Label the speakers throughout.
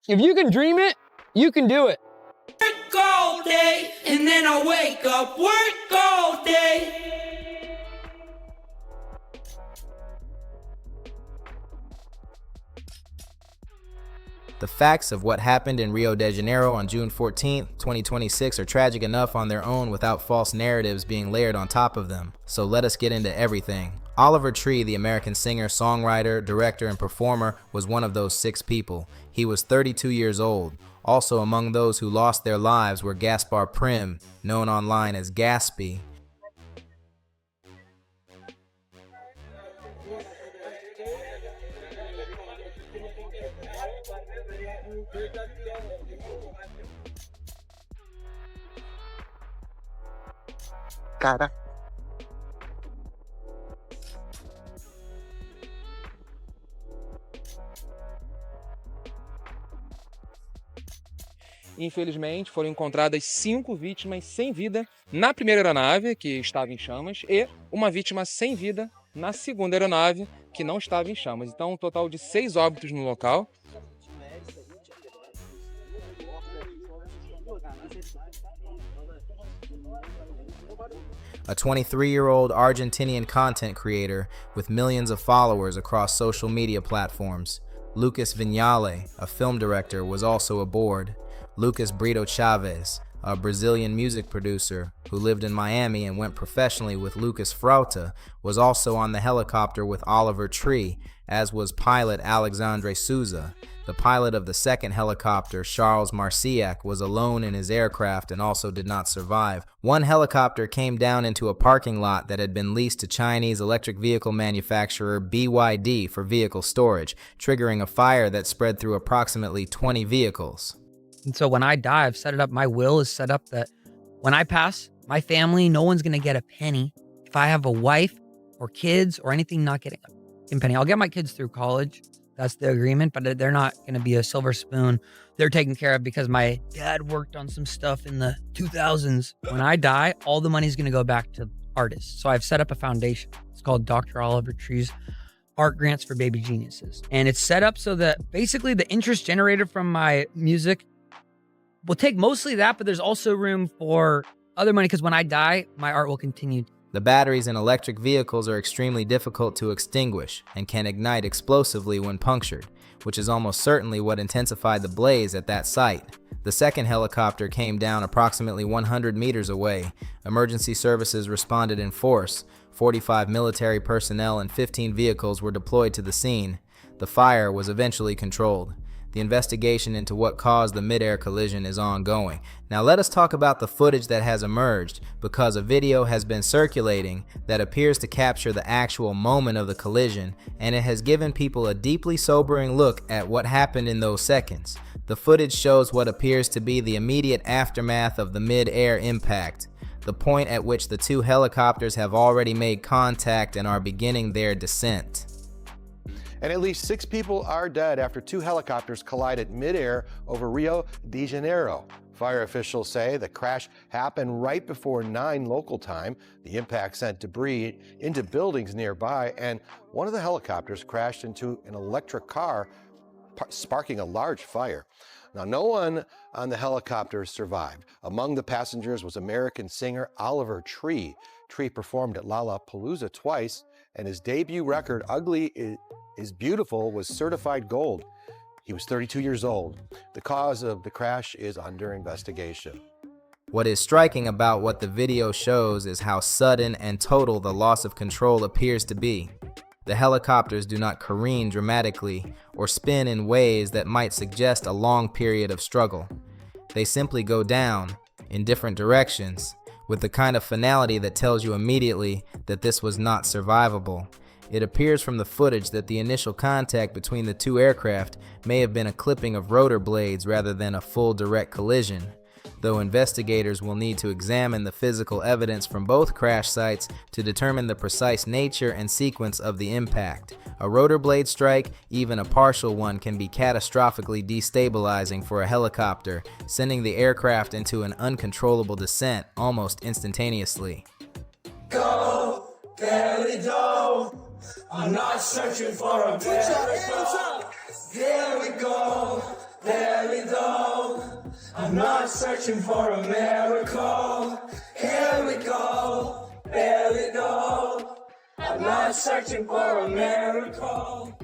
Speaker 1: If you can dream it, you can do it.
Speaker 2: Work all day, and then I wake up, work all day.
Speaker 3: The facts of what happened in Rio de Janeiro on June 14, 2026 are tragic enough on their own without false narratives being layered on top of them. So let us get into everything. Oliver Tree, the American singer, songwriter, director, and performer, was one of those 6 people. He was 32 years old. Also among those who lost their lives were Gaspar Prim, known online as Gaspy.
Speaker 4: Cara.
Speaker 1: Infelizmente, foram encontradas 5 vítimas sem vida na primeira aeronave, que estava em chamas, e uma vítima sem vida na segunda aeronave, que não estava em chamas. Então, um total de 6 óbitos no local.
Speaker 3: A 23-year-old Argentinian content creator with millions of followers across social media platforms. Lucas Vinhale, a film director, was also aboard. Lucas Brito Chavez, a Brazilian music producer who lived in Miami and went professionally with Lucas Frauta, was also on the helicopter with Oliver Tree, as was pilot Alexandre Souza. The pilot of the second helicopter, Charles Marciac, was alone in his aircraft and also did not survive. One helicopter came down into a parking lot that had been leased to Chinese electric vehicle manufacturer BYD for vehicle storage, triggering a fire that spread through approximately 20 vehicles.
Speaker 5: And so when I die, I've set it up, my will is set up that when I pass, my family, no one's going to get a penny. If I have a wife or kids or anything, not getting a penny. I'll get my kids through college. That's the agreement, but they're not going to be a silver spoon. They're taken care of because my dad worked on some stuff in the 2000s. When I die, all the money's going to go back to artists. So I've set up a foundation. It's called Dr. Oliver Tree's Art Grants for Baby Geniuses. And it's set up so that basically the interest generated from my music will take mostly that, but there's also room for other money because when I die, my art will continue.
Speaker 3: The batteries in electric vehicles are extremely difficult to extinguish and can ignite explosively when punctured, which is almost certainly what intensified the blaze at that site. The second helicopter came down approximately 100 meters away. Emergency services responded in force. 45 military personnel and 15 vehicles were deployed to the scene. The fire was eventually controlled. The investigation into what caused the mid-air collision is ongoing. Now let us talk about the footage that has emerged, because a video has been circulating that appears to capture the actual moment of the collision, and it has given people a deeply sobering look at what happened in those seconds. The footage shows what appears to be the immediate aftermath of the mid-air impact, the point at which the 2 helicopters have already made contact and are beginning their descent.
Speaker 6: And at least 6 people are dead after 2 helicopters collided midair over Rio de Janeiro. Fire officials say the crash happened right before 9 local time. The impact sent debris into buildings nearby, and one of the helicopters crashed into an electric car, sparking a large fire. Now, no one on the helicopter survived. Among the passengers was American singer Oliver Tree. Tree performed at Lollapalooza twice, and his debut record, Ugly is Beautiful, was certified gold. He was 32 years old. The cause of the crash is under investigation.
Speaker 3: What is striking about what the video shows is how sudden and total the loss of control appears to be. The helicopters do not careen dramatically or spin in ways that might suggest a long period of struggle. They simply go down in different directions with the kind of finality that tells you immediately that this was not survivable. It appears from the footage that the initial contact between the 2 aircraft may have been a clipping of rotor blades rather than a full direct collision, though investigators will need to examine the physical evidence from both crash sites to determine the precise nature and sequence of the impact. A rotor blade strike, even a partial one, can be catastrophically destabilizing for a helicopter, sending the aircraft into an uncontrollable descent almost instantaneously.
Speaker 2: Go, there we go. I'm not searching for a better. There we go. There I'm not searching for a miracle. Here we go, there we go. I'm not searching for a miracle.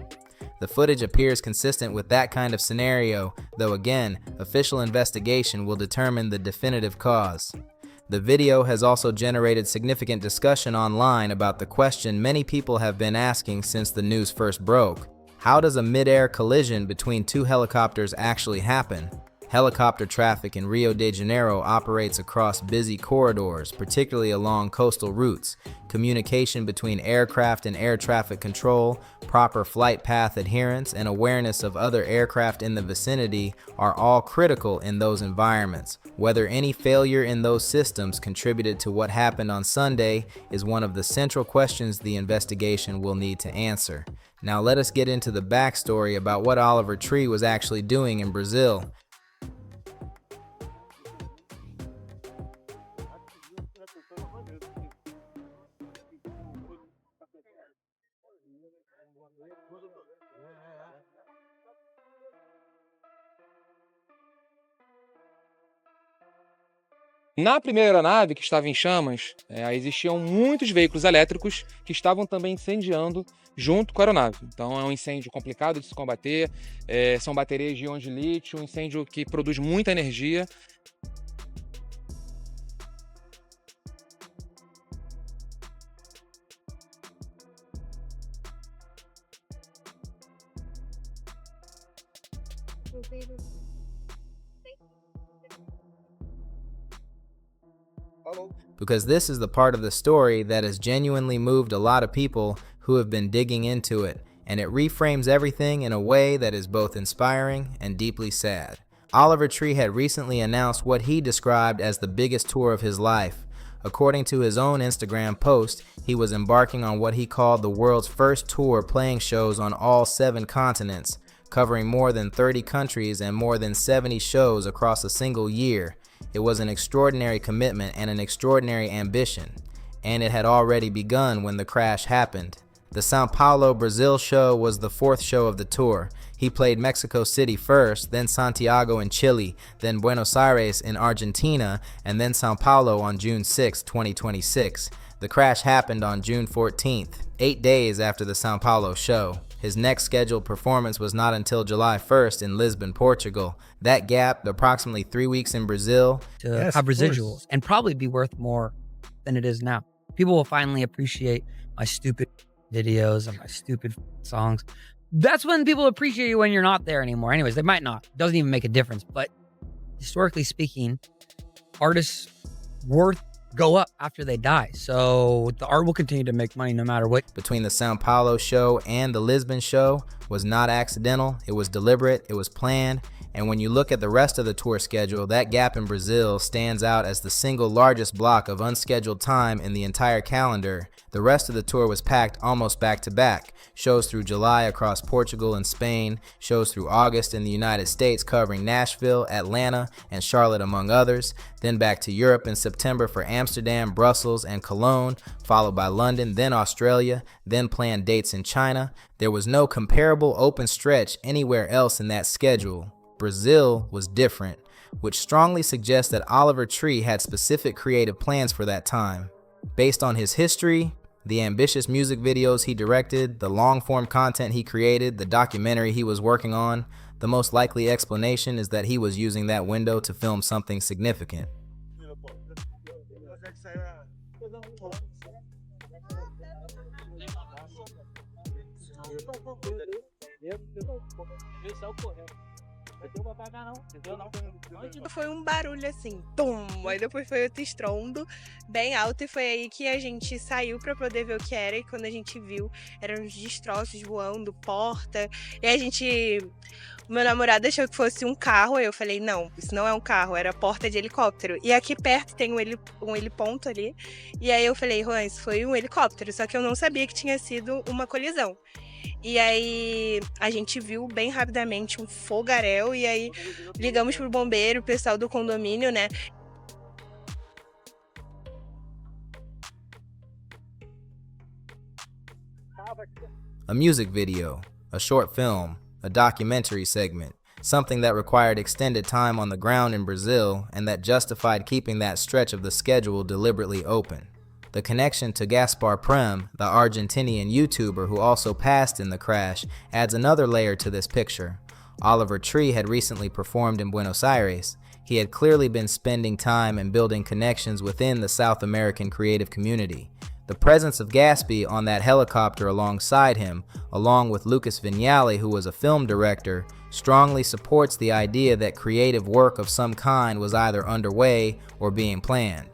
Speaker 3: The footage appears consistent with that kind of scenario, though again, official investigation will determine the definitive cause. The video has also generated significant discussion online about the question many people have been asking since the news first broke. How does a mid-air collision between two helicopters actually happen? Helicopter traffic in Rio de Janeiro operates across busy corridors, particularly along coastal routes. Communication between aircraft and air traffic control, proper flight path adherence, and awareness of other aircraft in the vicinity are all critical in those environments. Whether any failure in those systems contributed to what happened on Sunday is one of the central questions the investigation will need to answer. Now let us get into the backstory about what Oliver Tree was actually doing in Brazil.
Speaker 1: Na primeira aeronave, que estava em chamas, existiam muitos veículos elétricos que estavam também incendiando junto com a aeronave. Então é um incêndio complicado de se combater, são baterias de íons de lítio, um incêndio que produz muita energia.
Speaker 3: Because this is the part of the story that has genuinely moved a lot of people who have been digging into it, and it reframes everything in a way that is both inspiring and deeply sad. Oliver Tree had recently announced what he described as the biggest tour of his life. According to his own Instagram post, he was embarking on what he called the world's first tour, playing shows on all 7 continents, covering more than 30 countries and more than 70 shows across a single year. It was an extraordinary commitment and an extraordinary ambition, and it had already begun when the crash happened. The Sao Paulo, Brazil show was the 4th show of the tour. He played Mexico City first, then Santiago in Chile, then Buenos Aires in Argentina, and then Sao Paulo on June 6, 2026. The crash happened on June 14th, 8 days after the Sao Paulo show. His next scheduled performance was not until July 1st in Lisbon, Portugal. That gap, approximately 3 weeks in Brazil,
Speaker 5: to have residuals and probably be worth more than it is now. People will finally appreciate my stupid videos and my stupid songs. That's when people appreciate you when you're not there anymore. Anyways, they might not. It doesn't even make a difference. But historically speaking, artists' worth go up after they die. So the art will continue to make money no matter what.
Speaker 3: Between the Sao Paulo show and the Lisbon show was not accidental. It was deliberate. It was planned. And when you look at the rest of the tour schedule, that gap in Brazil stands out as the single largest block of unscheduled time in the entire calendar. The rest of the tour was packed almost back to back. Shows through July across Portugal and Spain, shows through August in the United States covering Nashville, Atlanta, and Charlotte among others, then back to Europe in September for Amsterdam, Brussels, and Cologne, followed by London, then Australia, then planned dates in China. There was no comparable open stretch anywhere else in that schedule. Brazil was different, which strongly suggests that Oliver Tree had specific creative plans for that time. Based on his history, the ambitious music videos he directed, the long-form content he created, the documentary he was working on, the most likely explanation is that he was using that window to film something significant.
Speaker 7: Foi um barulho assim, tum, aí depois foi outro estrondo bem alto e foi aí que a gente saiu pra poder ver o que era, e quando a gente viu, eram uns destroços voando, porta, e a gente... O meu namorado achou que fosse um carro, aí eu falei, não, isso não é um carro, era porta de helicóptero. E aqui perto tem um heliponto ali, e aí eu falei, Juan, isso foi um helicóptero, só que eu não sabia que tinha sido uma colisão. E aí a gente viu bem rapidamente um fogaréu, e aí ligamos pro bombeiro, o pessoal do condomínio, né?
Speaker 3: A music video, a short film, a documentary segment. something that required extended time on the ground in Brazil and that justified keeping that stretch of the schedule deliberately open. The connection to Gaspar Prem, the Argentinian YouTuber who also passed in the crash, adds another layer to this picture. Oliver Tree had recently performed in Buenos Aires. He had clearly been spending time and building connections within the South American creative community. The presence of Gaspy on that helicopter alongside him, along with Lucas Vignali, who was a film director, strongly supports the idea that creative work of some kind was either underway or being planned.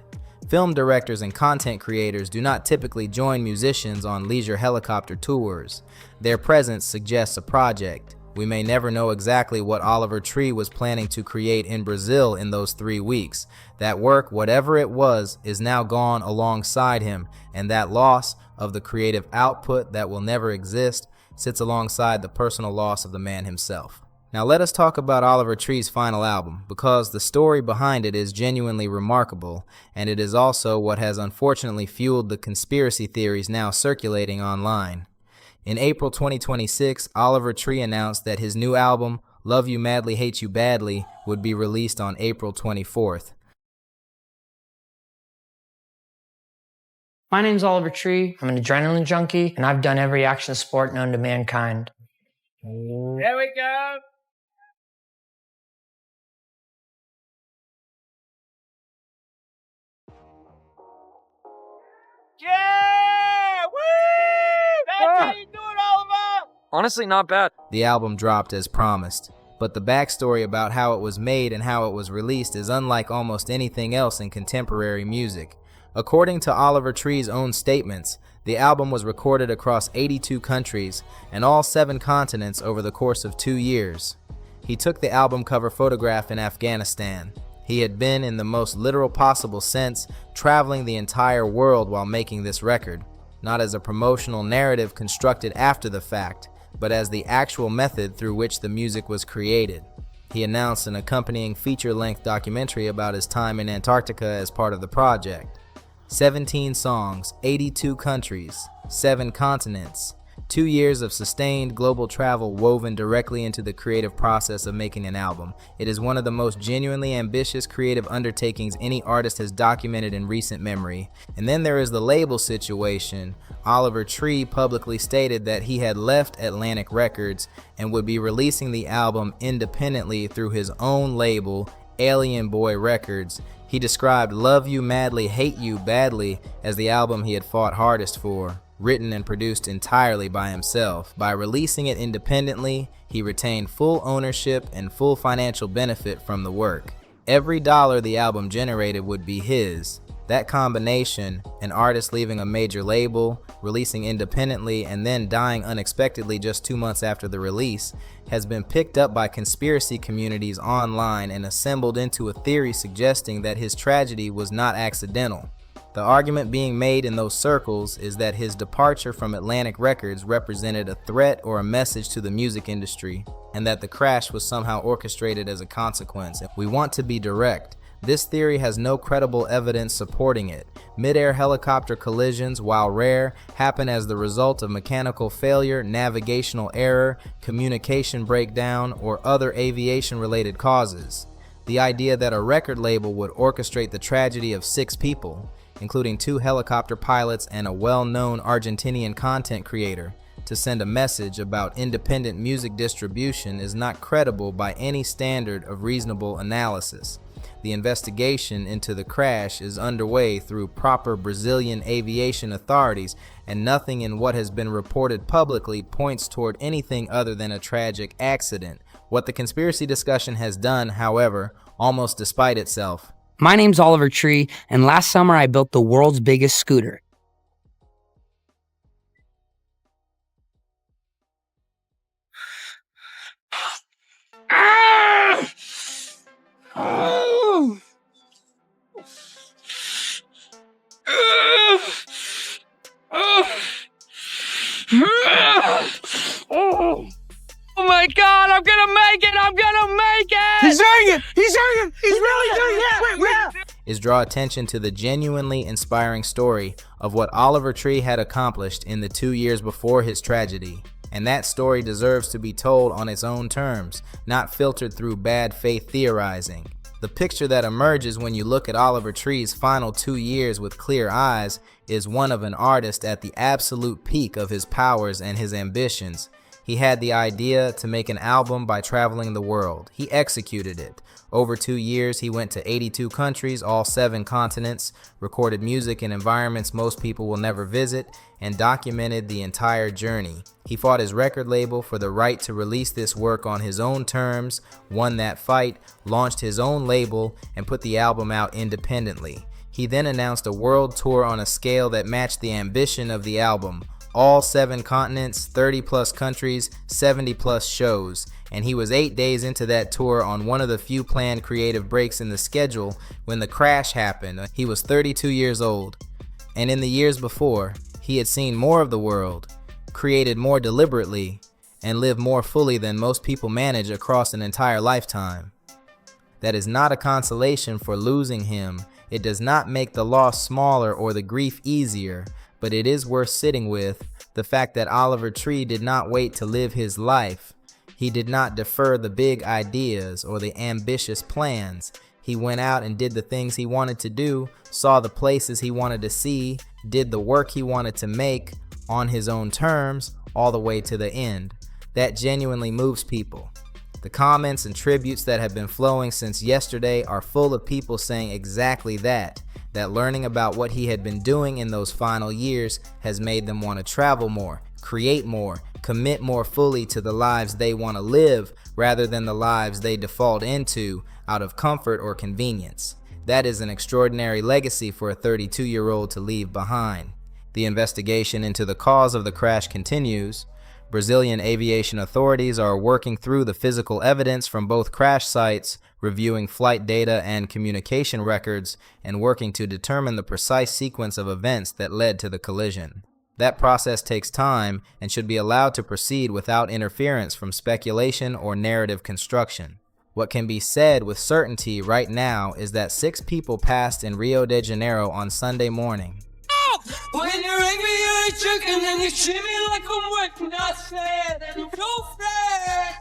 Speaker 3: Film directors and content creators do not typically join musicians on leisure helicopter tours. Their presence suggests a project. We may never know exactly what Oliver Tree was planning to create in Brazil in those 3 weeks. That work, whatever it was, is now gone alongside him, and that loss of the creative output that will never exist sits alongside the personal loss of the man himself. Now let us talk about Oliver Tree's final album, because the story behind it is genuinely remarkable, and it is also what has unfortunately fueled the conspiracy theories now circulating online. In April 2026, Oliver Tree announced that his new album, Love You Madly, Hate You Badly, would be released on April 24th.
Speaker 8: My name's Oliver Tree. I'm an adrenaline junkie, and I've done every action sport known to mankind. There we go. Yeah! Woo! That's how you do it, Oliver!
Speaker 5: Honestly, not bad.
Speaker 3: The album dropped as promised, but the backstory about how it was made and how it was released is unlike almost anything else in contemporary music. According to Oliver Tree's own statements, the album was recorded across 82 countries and all 7 continents over the course of 2 years. He took the album cover photograph in Afghanistan. He had been, in the most literal possible sense, traveling the entire world while making this record, not as a promotional narrative constructed after the fact, but as the actual method through which the music was created. He announced an accompanying feature-length documentary about his time in Antarctica as part of the project. 17 songs, 82 countries, 7 continents, 2 years of sustained global travel woven directly into the creative process of making an album. It is one of the most genuinely ambitious creative undertakings any artist has documented in recent memory. And then there is the label situation. Oliver Tree publicly stated that he had left Atlantic Records and would be releasing the album independently through his own label, Alien Boy Records. He described Love You Madly, Hate You Badly as the album he had fought hardest for, written and produced entirely by himself. By releasing it independently, he retained full ownership and full financial benefit from the work. Every dollar the album generated would be his. That combination, an artist leaving a major label, releasing independently, and then dying unexpectedly just 2 months after the release, has been picked up by conspiracy communities online and assembled into a theory suggesting that his tragedy was not accidental. The argument being made in those circles is that his departure from Atlantic Records represented a threat or a message to the music industry, and that the crash was somehow orchestrated as a consequence. We want to be direct. This theory has no credible evidence supporting it. Mid-air helicopter collisions, while rare, happen as the result of mechanical failure, navigational error, communication breakdown, or other aviation-related causes. The idea that a record label would orchestrate the tragedy of 6 people, including 2 helicopter pilots and a well-known Argentinian content creator, to send a message about independent music distribution is not credible by any standard of reasonable analysis. The investigation into the crash is underway through proper Brazilian aviation authorities, and nothing in what has been reported publicly points toward anything other than a tragic accident. What the conspiracy discussion has done, however, almost despite itself.
Speaker 5: My name's Oliver Tree, and last summer I built the world's biggest scooter. Oh my God, I'm gonna make it! I'm gonna make it!
Speaker 2: He's doing it! He's doing it! He's really doing it! Wait.
Speaker 3: Is draw attention to the genuinely inspiring story of what Oliver Tree had accomplished in the 2 years before his tragedy. And that story deserves to be told on its own terms, not filtered through bad faith theorizing. The picture that emerges when you look at Oliver Tree's final 2 years with clear eyes is one of an artist at the absolute peak of his powers and his ambitions. He had the idea to make an album by traveling the world. He executed it. Over 2 years, he went to 82 countries, all 7 continents, recorded music in environments most people will never visit, and documented the entire journey. He fought his record label for the right to release this work on his own terms, won that fight, launched his own label, and put the album out independently. He then announced a world tour on a scale that matched the ambition of the album. All 7 continents, 30 plus countries, 70 plus shows. And he was 8 days into that tour on one of the few planned creative breaks in the schedule when the crash happened. He was 32 years old. And in the years before, he had seen more of the world, created more deliberately, and lived more fully than most people manage across an entire lifetime. That is not a consolation for losing him. It does not make the loss smaller or the grief easier, but it is worth sitting with, the fact that Oliver Tree did not wait to live his life. He did not defer the big ideas or the ambitious plans. He went out and did the things he wanted to do, saw the places he wanted to see, did the work he wanted to make on his own terms, all the way to the end. That genuinely moves people. The comments and tributes that have been flowing since yesterday are full of people saying exactly that learning about what he had been doing in those final years has made them want to travel more, create more, commit more fully to the lives they want to live rather than the lives they default into out of comfort or convenience. That is an extraordinary legacy for a 32-year-old to leave behind. The investigation into the cause of the crash continues. Brazilian aviation authorities are working through the physical evidence from both crash sites, reviewing flight data and communication records, and working to determine the precise sequence of events that led to the collision. That process takes time and should be allowed to proceed without interference from speculation or narrative construction. What can be said with certainty right now is that 6 people passed in Rio de Janeiro on Sunday morning.
Speaker 2: When you're angry, you're a jerk, and then you treat me like I'm working outside, and you go flat.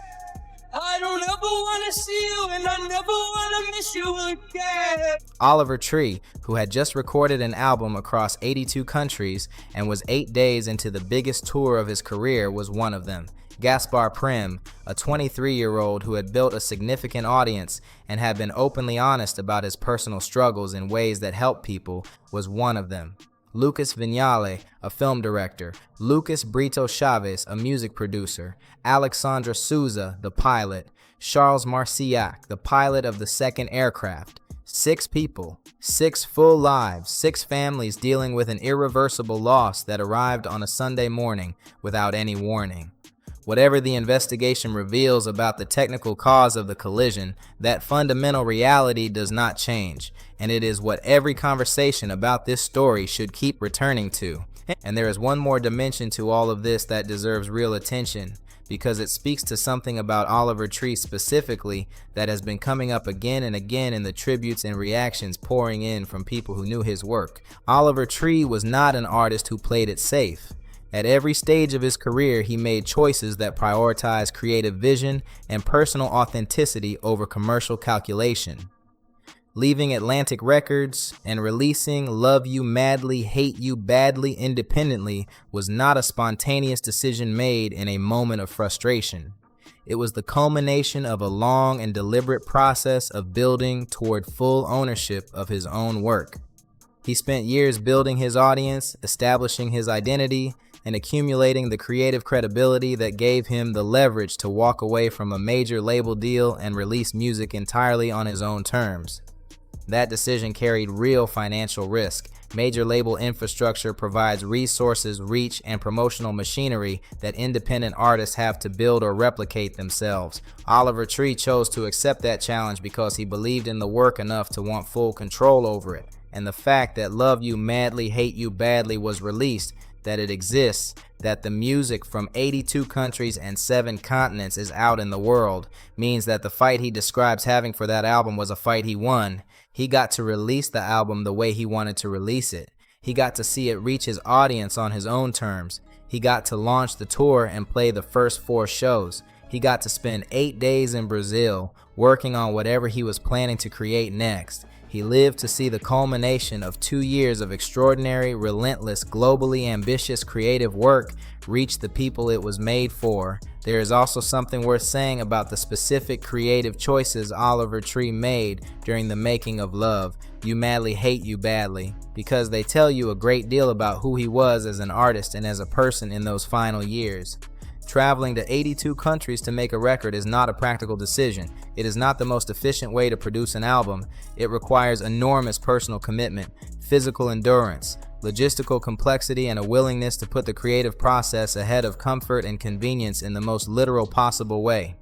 Speaker 2: I don't ever want to see you, and I never want to miss you again.
Speaker 3: Oliver Tree, who had just recorded an album across 82 countries and was 8 days into the biggest tour of his career, was one of them. Gaspar Prim, a 23-year-old who had built a significant audience and had been openly honest about his personal struggles in ways that helped people, was one of them. Lucas Vignale, a film director, Lucas Brito Chavez, a music producer, Alexandra Souza, the pilot, Charles Marcillac, the pilot of the second aircraft. 6 people, 6 full lives, 6 families dealing with an irreversible loss that arrived on a Sunday morning without any warning. Whatever the investigation reveals about the technical cause of the collision, that fundamental reality does not change, and it is what every conversation about this story should keep returning to. And there is one more dimension to all of this that deserves real attention, because it speaks to something about Oliver Tree specifically that has been coming up again and again in the tributes and reactions pouring in from people who knew his work. Oliver Tree was not an artist who played it safe. At every stage of his career, he made choices that prioritized creative vision and personal authenticity over commercial calculation. Leaving Atlantic Records and releasing Love You Madly, Hate You Badly independently was not a spontaneous decision made in a moment of frustration. It was the culmination of a long and deliberate process of building toward full ownership of his own work. He spent years building his audience, establishing his identity, and accumulating the creative credibility that gave him the leverage to walk away from a major label deal and release music entirely on his own terms. That decision carried real financial risk. Major label infrastructure provides resources, reach, and promotional machinery that independent artists have to build or replicate themselves. Oliver Tree chose to accept that challenge because he believed in the work enough to want full control over it. And the fact that Love You Madly, Hate You Badly was released, that it exists, that the music from 82 countries and 7 continents is out in the world, means that the fight he describes having for that album was a fight he won. He got to release the album the way he wanted to release it. He got to see it reach his audience on his own terms. He got to launch the tour and play the first 4 shows. He got to spend 8 days in Brazil working on whatever he was planning to create next. He lived to see the culmination of 2 years of extraordinary, relentless, globally ambitious creative work reach the people it was made for. There is also something worth saying about the specific creative choices Oliver Tree made during the making of Love, You Madly Hate You Badly, because they tell you a great deal about who he was as an artist and as a person in those final years. Traveling to 82 countries to make a record is not a practical decision. It is not the most efficient way to produce an album. It requires enormous personal commitment, physical endurance, logistical complexity, and a willingness to put the creative process ahead of comfort and convenience in the most literal possible way.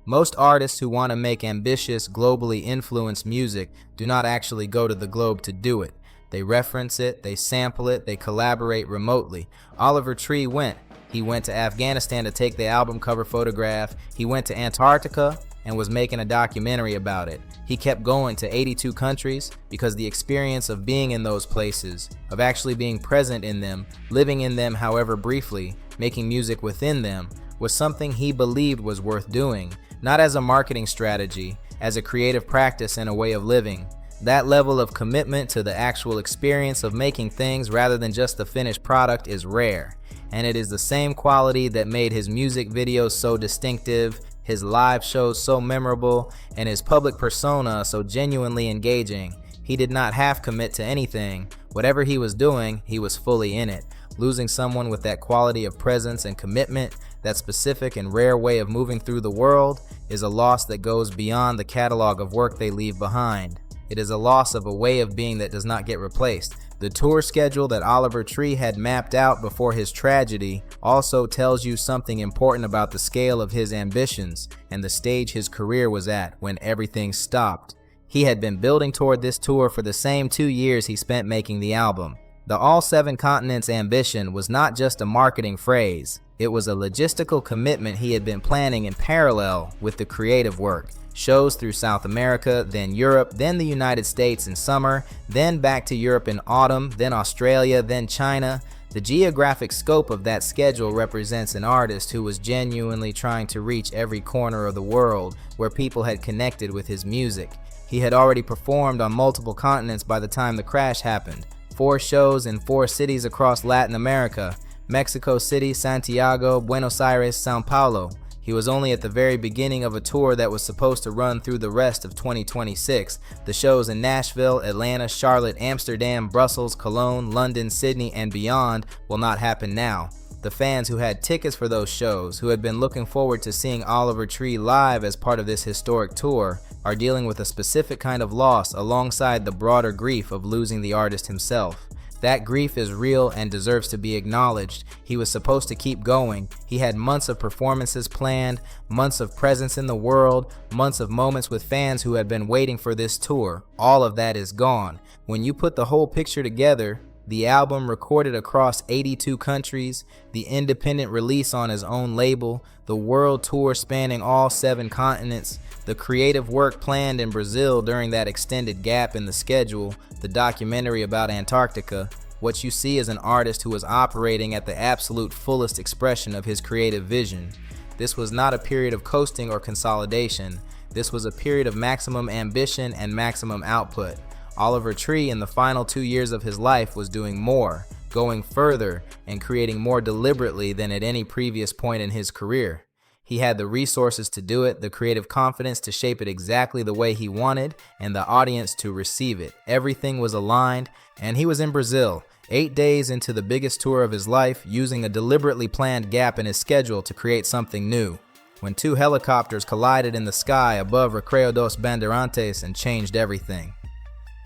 Speaker 3: Most artists who want to make ambitious, globally influenced music do not actually go to the globe to do it. They reference it, they sample it, they collaborate remotely. Oliver Tree went. He went to Afghanistan to take the album cover photograph. He went to Antarctica and was making a documentary about it. He kept going to 82 countries because the experience of being in those places, of actually being present in them, living in them however briefly, making music within them, was something he believed was worth doing, not as a marketing strategy, as a creative practice and a way of living. That level of commitment to the actual experience of making things rather than just the finished product is rare. And it is the same quality that made his music videos so distinctive, his live shows so memorable, and his public persona so genuinely engaging. He did not half commit to anything. Whatever he was doing, he was fully in it. Losing someone with that quality of presence and commitment, that specific and rare way of moving through the world, is a loss that goes beyond the catalog of work they leave behind. It is a loss of a way of being that does not get replaced. The tour schedule that Oliver Tree had mapped out before his tragedy also tells you something important about the scale of his ambitions and the stage his career was at when everything stopped. He had been building toward this tour for the same 2 years he spent making the album. The All 7 Continents ambition was not just a marketing phrase. It was a logistical commitment he had been planning in parallel with the creative work. Shows through South America, then Europe, then the United States in summer, then back to Europe in autumn, then Australia, then China. The geographic scope of that schedule represents an artist who was genuinely trying to reach every corner of the world where people had connected with his music. He had already performed on multiple continents by the time the crash happened. 4 shows in 4 cities across Latin America: Mexico City, Santiago, Buenos Aires, Sao Paulo. He was only at the very beginning of a tour that was supposed to run through the rest of 2026. The shows in Nashville, Atlanta, Charlotte, Amsterdam, Brussels, Cologne, London, Sydney, and beyond will not happen now. The fans who had tickets for those shows, who had been looking forward to seeing Oliver Tree live as part of this historic tour, are dealing with a specific kind of loss alongside the broader grief of losing the artist himself. That grief is real and deserves to be acknowledged. He was supposed to keep going. He had months of performances planned, months of presence in the world, months of moments with fans who had been waiting for this tour. All of that is gone. When you put the whole picture together, the album recorded across 82 countries, the independent release on his own label, the world tour spanning all 7 continents, the creative work planned in Brazil during that extended gap in the schedule, the documentary about Antarctica, what you see is an artist who was operating at the absolute fullest expression of his creative vision. This was not a period of coasting or consolidation. This was a period of maximum ambition and maximum output. Oliver Tree in the final 2 years of his life was doing more, going further, and creating more deliberately than at any previous point in his career. He had the resources to do it, the creative confidence to shape it exactly the way he wanted, and the audience to receive it. Everything was aligned, and he was in Brazil, 8 days into the biggest tour of his life, using a deliberately planned gap in his schedule to create something new. When 2 helicopters collided in the sky above Recreo dos Bandeirantes and changed everything.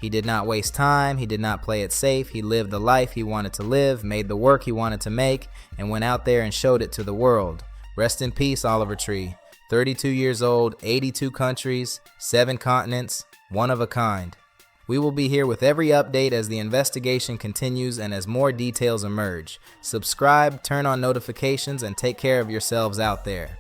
Speaker 3: He did not waste time, he did not play it safe, he lived the life he wanted to live, made the work he wanted to make, and went out there and showed it to the world. Rest in peace, Oliver Tree. 32 years old, 82 countries, 7 continents, one of a kind. We will be here with every update as the investigation continues and as more details emerge. Subscribe, turn on notifications, and take care of yourselves out there.